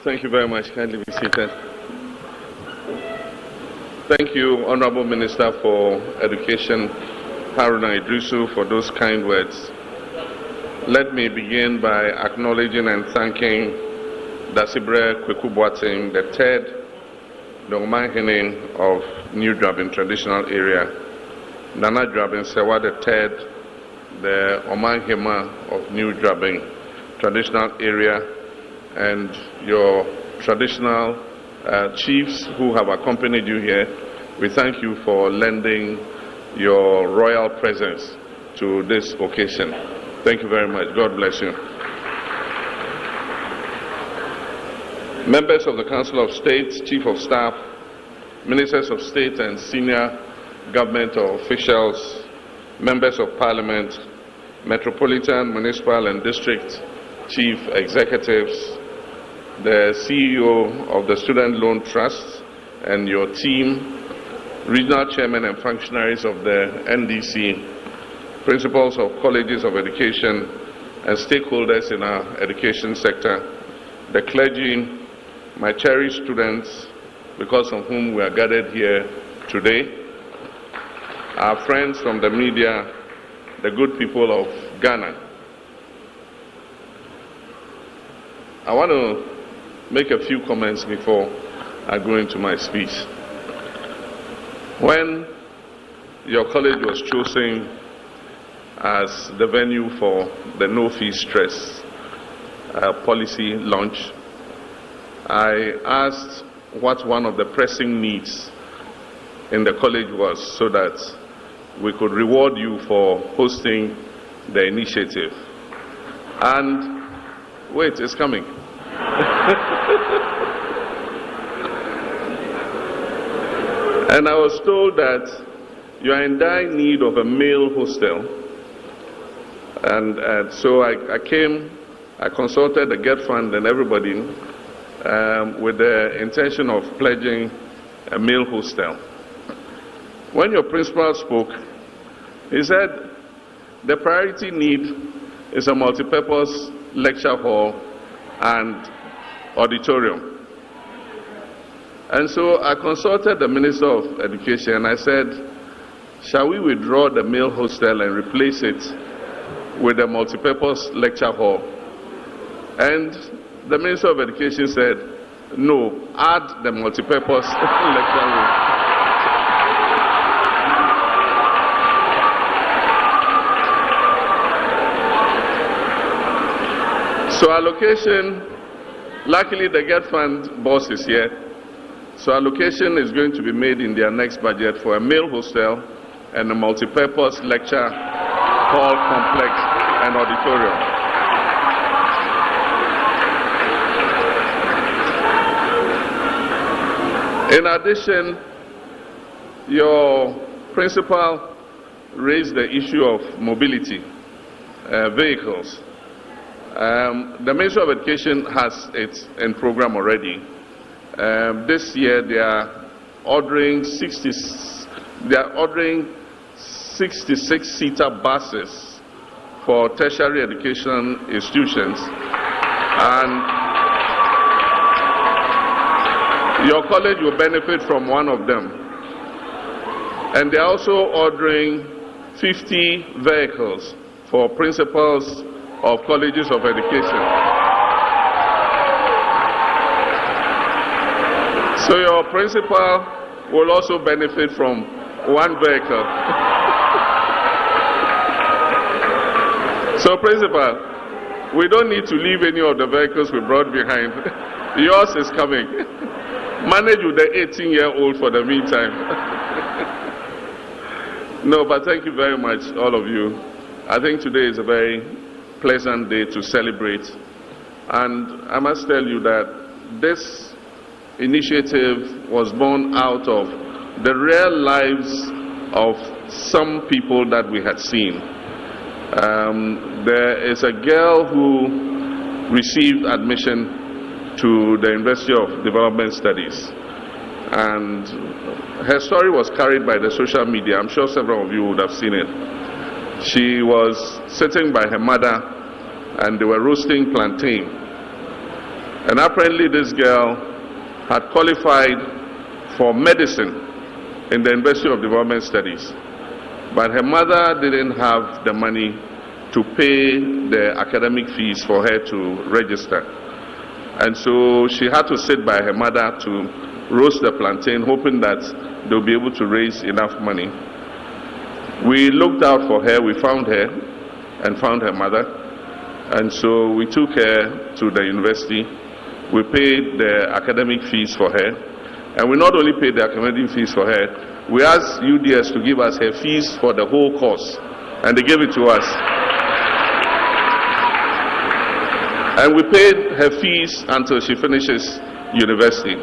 Thank you very much. Kindly be seated. Thank you, Honorable Minister for Education, Haruna Idrisu, for those kind words. Let me begin by acknowledging and thanking Dasibre Kwekubuating, the third, the Omanhene of New Drabin Traditional Area, Nana Drabin Sewa, the third, the Omanhema of New Drabin Traditional Area, and your traditional chiefs who have accompanied you here. We thank you for lending your royal presence to this occasion. Thank you very much. God bless you. Members of the Council of State, Chief of Staff, Ministers of State and senior government officials, Members of Parliament, Metropolitan, Municipal and District Chief Executives, the CEO of the Student Loan Trust and your team, regional chairmen and functionaries of the NDC, principals of colleges of education and stakeholders in our education sector, the clergy, my cherished students, because of whom we are gathered here today, our friends from the media, the good people of Ghana. I want to make a few comments before I go into my speech. When your college was chosen as the venue for the no-fee stress policy launch, I asked what one of the pressing needs in the college was so that we could reward you for hosting the initiative. And wait, it's coming. And I was told that you are in dire need of a male hostel. And so I came, I consulted the Get Fund and everybody with the intention of pledging a male hostel. When your principal spoke, he said the priority need is a multipurpose lecture hall and auditorium. And so I consulted the Minister of Education and I said, shall we withdraw the male hostel and replace it with a multipurpose lecture hall? And the Minister of Education said, no, add the multipurpose lecture hall. So allocation, luckily the Get Fund boss is here. So allocation is going to be made in their next budget for a male hostel and a multipurpose lecture hall complex and auditorium. In addition, your principal raised the issue of mobility, vehicles. The Ministry of Education has its program already. This year they are ordering 66-seater buses for tertiary education institutions, and your college will benefit from one of them. And they are also ordering 50 vehicles for principals of colleges of education. So your principal will also benefit from one vehicle. So principal, we don't need to leave any of the vehicles we brought behind. Yours is coming. Manage with the 18-year-old for the meantime. No, but thank you very much, all of you. I think today is a very pleasant day to celebrate. And I must tell you that this initiative was born out of the real lives of some people that we had seen. There is a girl who received admission to the University of Development Studies. and her story was carried by the social media. I'm sure several of you would have seen it. She was sitting by her mother and they were roasting plantain. And apparently this girl had qualified for medicine in the University of Development Studies. But her mother didn't have the money to pay the academic fees for her to register. And so she had to sit by her mother to roast the plantain, hoping that they'll be able to raise enough money. We looked out for her, we found her and found her mother. And so we took her to the university. We paid the academic fees for her. And we not only paid the academic fees for her, we asked UDS to give us her fees for the whole course. And they gave it to us. And we paid her fees until she finishes university.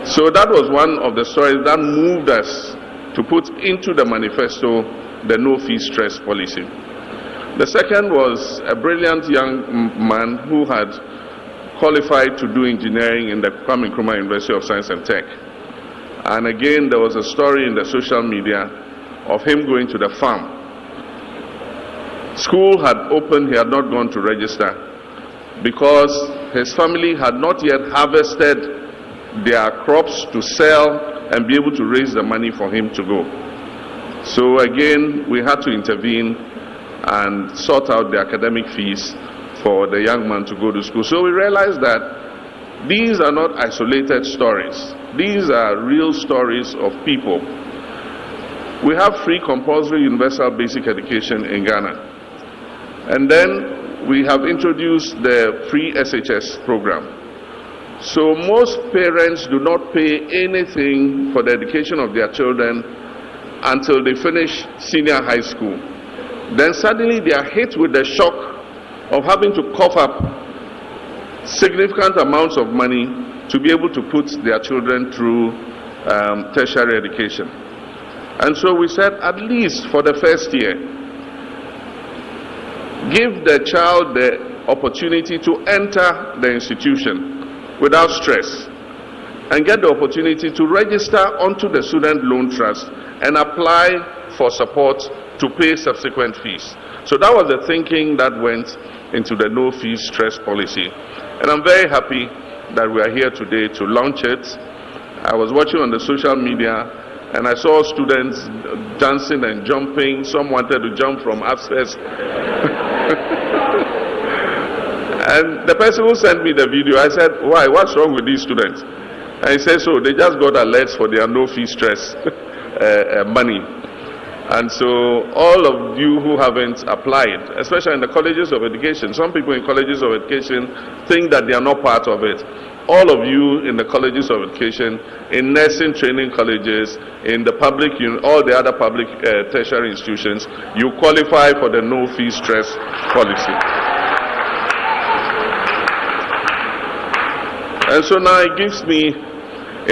So that was one of the stories that moved us to put into the manifesto the no fee stress policy. The second was a brilliant young man who had qualified to do engineering in the Kwame Nkrumah University of Science and Tech. And again, there was a story in the social media of him going to the farm. School had opened, he had not gone to register because his family had not yet harvested their crops to sell and be able to raise the money for him to go. So again, we had to intervene and sort out the academic fees for the young man to go to school. So we realized that these are not isolated stories. These are real stories of people. We have free compulsory universal basic education in Ghana. And then we have introduced the free SHS program. So most parents do not pay anything for the education of their children until they finish senior high school. Then suddenly they are hit with the shock of having to cough up significant amounts of money to be able to put their children through tertiary education. And so we said, at least for the first year, give the child the opportunity to enter the institution without stress and get the opportunity to register onto the student loan trust and apply for support to pay subsequent fees. So that was the thinking that went into the no fees stress policy. And I'm very happy that we are here today to launch it. I was watching on the social media and I saw students dancing and jumping. Some wanted to jump from upstairs. And the person who sent me the video, I said, why, what's wrong with these students? And he said, so they just got alerts for their no fee stress money. And so all of you who haven't applied, especially in the colleges of education, some people in colleges of education think that they are not part of it. All of you in the colleges of education, in nursing training colleges, in the public, all the other public tertiary institutions, you qualify for the no fee stress policy. And so now it gives me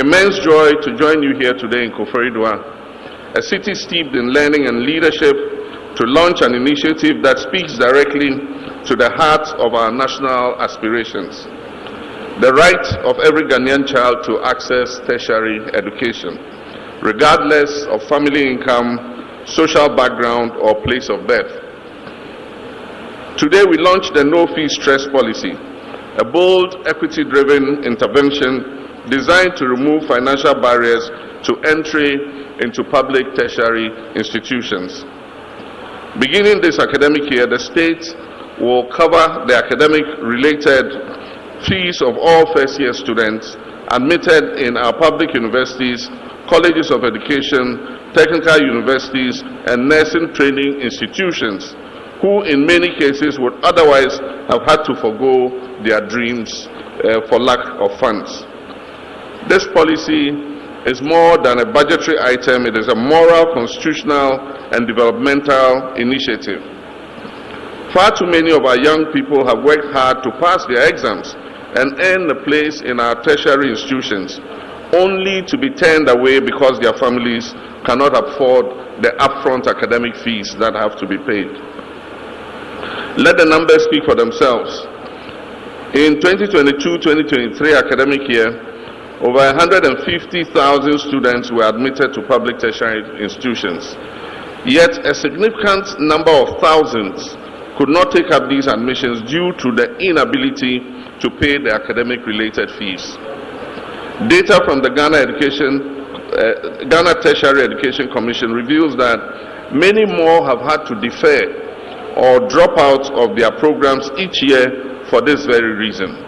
immense joy to join you here today in Koforidua, a city steeped in learning and leadership, to launch an initiative that speaks directly to the heart of our national aspirations. The right of every Ghanaian child to access tertiary education, regardless of family income, social background, or place of birth. Today we launched the no fee stress policy, a bold, equity-driven intervention designed to remove financial barriers to entry into public tertiary institutions. Beginning this academic year, the state will cover the academic-related fees of all first-year students admitted in our public universities, colleges of education, technical universities, and nursing training institutions, who in many cases would otherwise have had to forego their dreams for lack of funds. This policy is more than a budgetary item. It is a moral, constitutional, and developmental initiative. Far too many of our young people have worked hard to pass their exams and earn a place in our tertiary institutions, only to be turned away because their families cannot afford the upfront academic fees that have to be paid. Let the numbers speak for themselves. In 2022-2023 academic year, over 150,000 students were admitted to public tertiary institutions. Yet a significant number of thousands could not take up these admissions due to the inability to pay the academic-related fees. Data from the Ghana Tertiary Education Commission reveals that many more have had to defer or drop out of their programs each year for this very reason.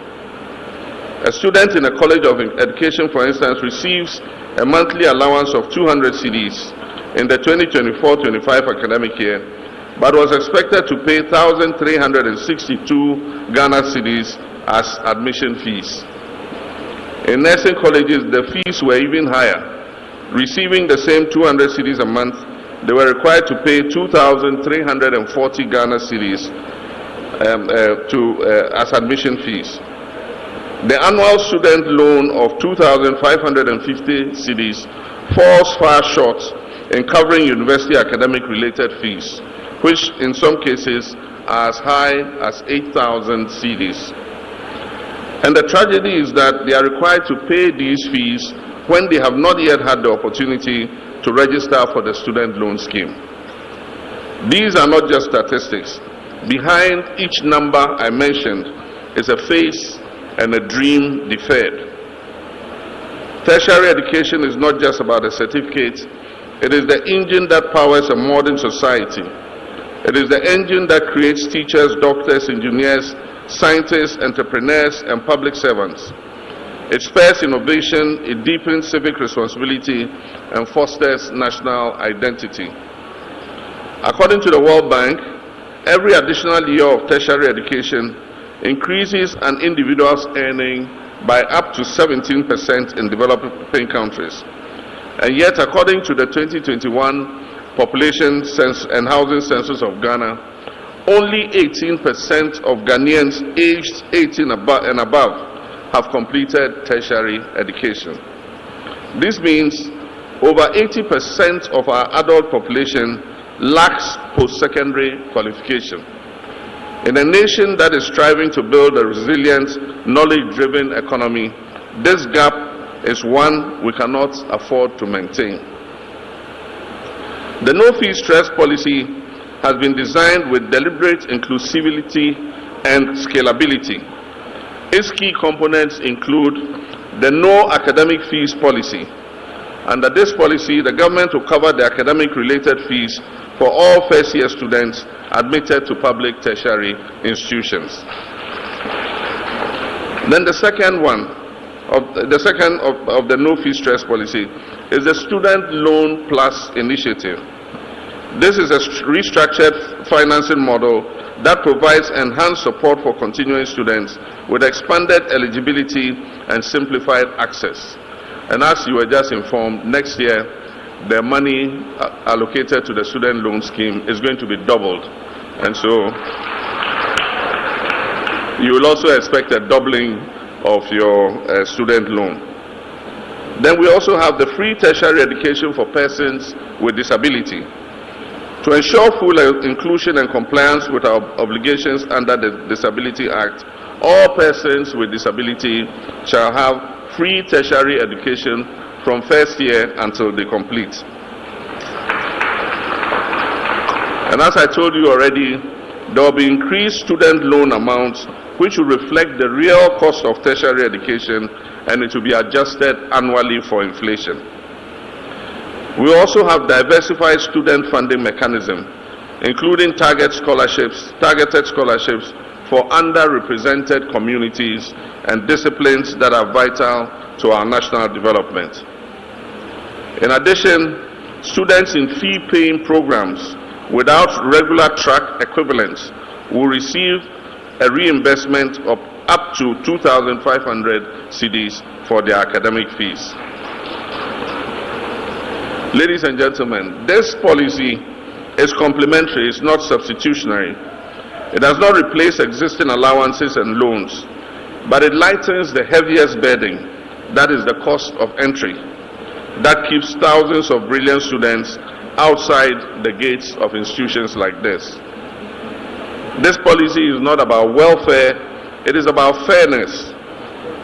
A student in a college of education, for instance, receives a monthly allowance of 200 cedis in the 2024-25 academic year, but was expected to pay 1,362 Ghana cedis as admission fees. In nursing colleges, the fees were even higher. Receiving the same 200 cedis a month, they were required to pay 2,340 Ghana cedis as admission fees. The annual student loan of 2,550 cedis falls far short in covering university academic-related fees, which in some cases are as high as 8,000 cedis. And the tragedy is that they are required to pay these fees when they have not yet had the opportunity to register for the student loan scheme. These are not just statistics. Behind each number I mentioned is a face and a dream deferred. Tertiary education is not just about a certificate. It is the engine that powers a modern society. It is the engine that creates teachers, doctors, engineers, scientists, entrepreneurs, and public servants. It spurs innovation, it deepens civic responsibility, and fosters national identity. According to the World Bank, every additional year of tertiary education increases an individual's earning by up to 17% in developing countries. And yet, according to the 2021 Population and Housing Census of Ghana, only 18% of Ghanaians aged 18 and above have completed tertiary education. This means over 80% of our adult population lacks post-secondary qualification. In a nation that is striving to build a resilient, knowledge-driven economy, this gap is one we cannot afford to maintain. The no-fee stress policy has been designed with deliberate inclusivity and scalability. Its key components include the no academic fees policy. Under this policy, the government will cover the academic-related fees for all first-year students admitted to public tertiary institutions. Then the second of the no-fee stress policy is the Student Loan Plus initiative. This is a restructured financing model that provides enhanced support for continuing students with expanded eligibility and simplified access. And as you were just informed, next year, the money allocated to the student loan scheme is going to be doubled. And so, you will also expect a doubling of your student loan. Then we also have the free tertiary education for persons with disability. To ensure full inclusion and compliance with our obligations under the Disability Act, all persons with disability shall have free tertiary education from first year until they complete. And as I told you already, there will be increased student loan amounts which will reflect the real cost of tertiary education, and it will be adjusted annually for inflation. We also have diversified student funding mechanism, including targeted scholarships for underrepresented communities and disciplines that are vital to our national development. In addition, students in fee-paying programs without regular track equivalents will receive a reimbursement of up to 2,500 cedis for their academic fees. Ladies and gentlemen, this policy is complementary, it's not substitutionary. It does not replace existing allowances and loans, but it lightens the heaviest burden, that is the cost of entry, that keeps thousands of brilliant students outside the gates of institutions like this. This policy is not about welfare, it is about fairness.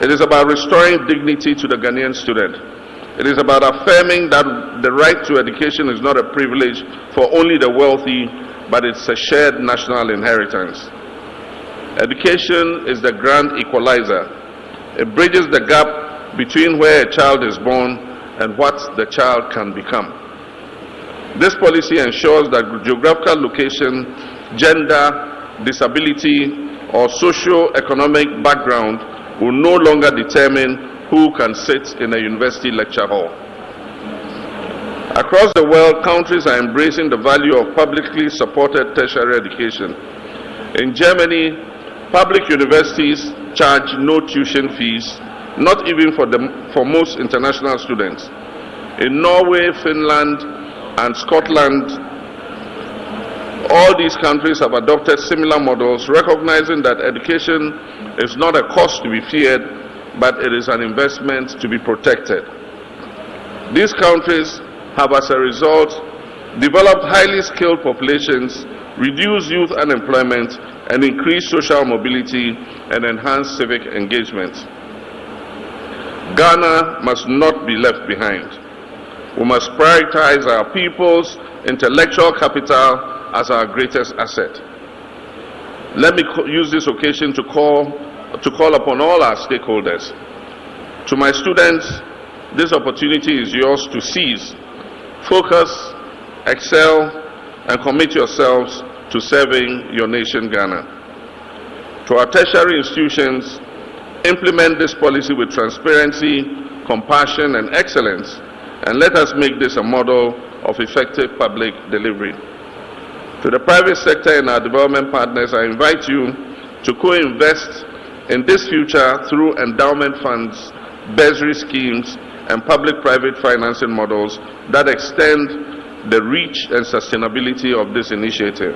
It is about restoring dignity to the Ghanaian student. It is about affirming that the right to education is not a privilege for only the wealthy, but it's a shared national inheritance. Education is the grand equalizer. It bridges the gap between where a child is born and what the child can become. This policy ensures that geographical location, gender, disability, or socio-economic background will no longer determine who can sit in a university lecture hall. Across the world, countries are embracing the value of publicly supported tertiary education. In Germany, public universities charge no tuition fees, not even for most international students. In Norway, Finland, and Scotland, all these countries have adopted similar models, recognizing that education is not a cost to be feared, but it is an investment to be protected. These countries have, as a result, developed highly skilled populations, reduced youth unemployment, and increased social mobility and enhanced civic engagement. Ghana must not be left behind. We must prioritize our people's intellectual capital as our greatest asset. Let me use this occasion to call upon all our stakeholders. To my students, this opportunity is yours to seize. Focus, excel, and commit yourselves to serving your nation, Ghana. To our tertiary institutions, implement this policy with transparency, compassion, and excellence, and let us make this a model of effective public delivery. To the private sector and our development partners, I invite you to co-invest in this future through endowment funds, bursary schemes, and public-private financing models that extend the reach and sustainability of this initiative.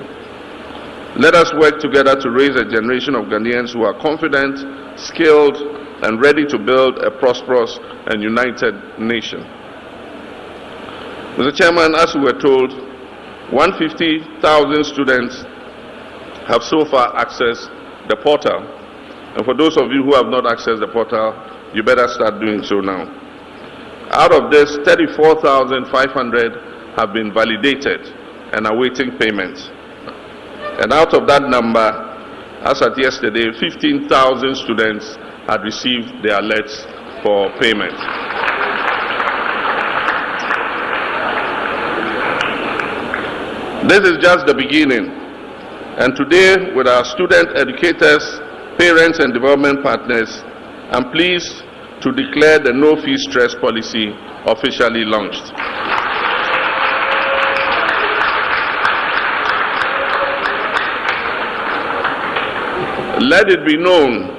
Let us work together to raise a generation of Ghanaians who are confident, skilled, and ready to build a prosperous and united nation. Mr. Chairman, as we were told, 150,000 students have so far accessed the portal. And for those of you who have not accessed the portal, you better start doing so now. Out of this, 34,500 have been validated and are awaiting payment. And out of that number, as at yesterday, 15,000 students had received their alerts for payment. This is just the beginning. And today, with our student educators, parents, and development partners, I'm pleased to declare the no-fee stress policy officially launched. Let it be known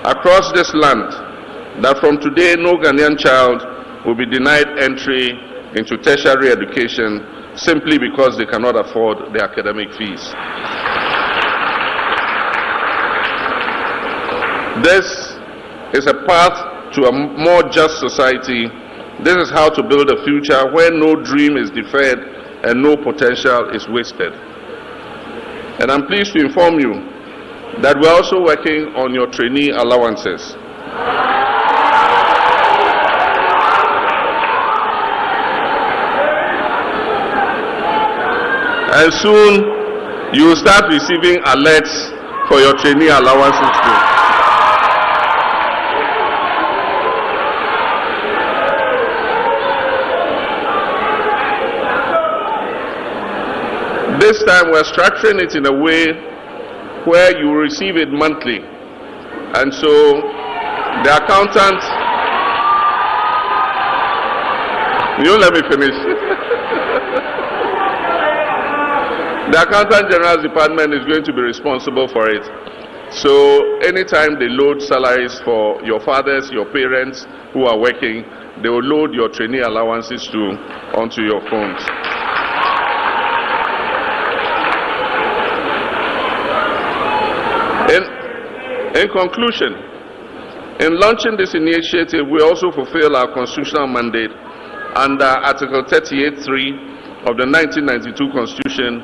across this land that from today no Ghanaian child will be denied entry into tertiary education simply because they cannot afford the academic fees. This is a path to a more just society. This is how to build a future where no dream is deferred and no potential is wasted. And I'm pleased to inform you that we're also working on your trainee allowances. And soon you will start receiving alerts for your trainee allowances too. This time we're structuring it in a way where you will receive it monthly. And so the accountant, you let me finish. The Accountant General's Department is going to be responsible for it. So anytime they load salaries for your fathers, your parents who are working, they will load your trainee allowances too onto your phones. In conclusion, in launching this initiative, we also fulfill our constitutional mandate under Article 38(3) of the 1992 Constitution,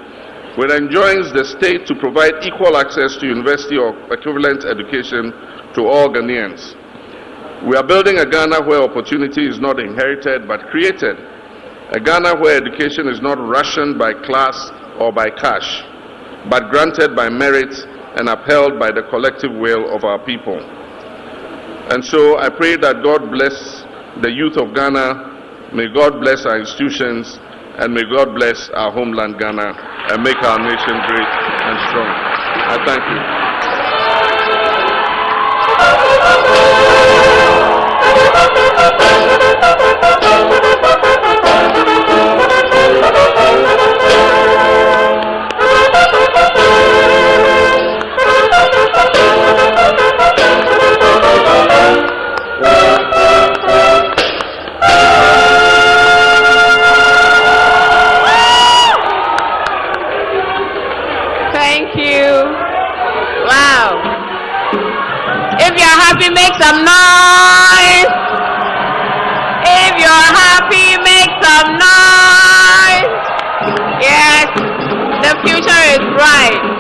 which enjoins the state to provide equal access to university or equivalent education to all Ghanaians. We are building a Ghana where opportunity is not inherited but created. A Ghana where education is not rationed by class or by cash, but granted by merit and upheld by the collective will of our people. And so I pray that God bless the youth of Ghana, may God bless our institutions, and may God bless our homeland Ghana and make our nation great and strong. I thank you. Thank you. Wow. If you're happy, make some noise. If you're happy, make some noise. Yes, the future is bright.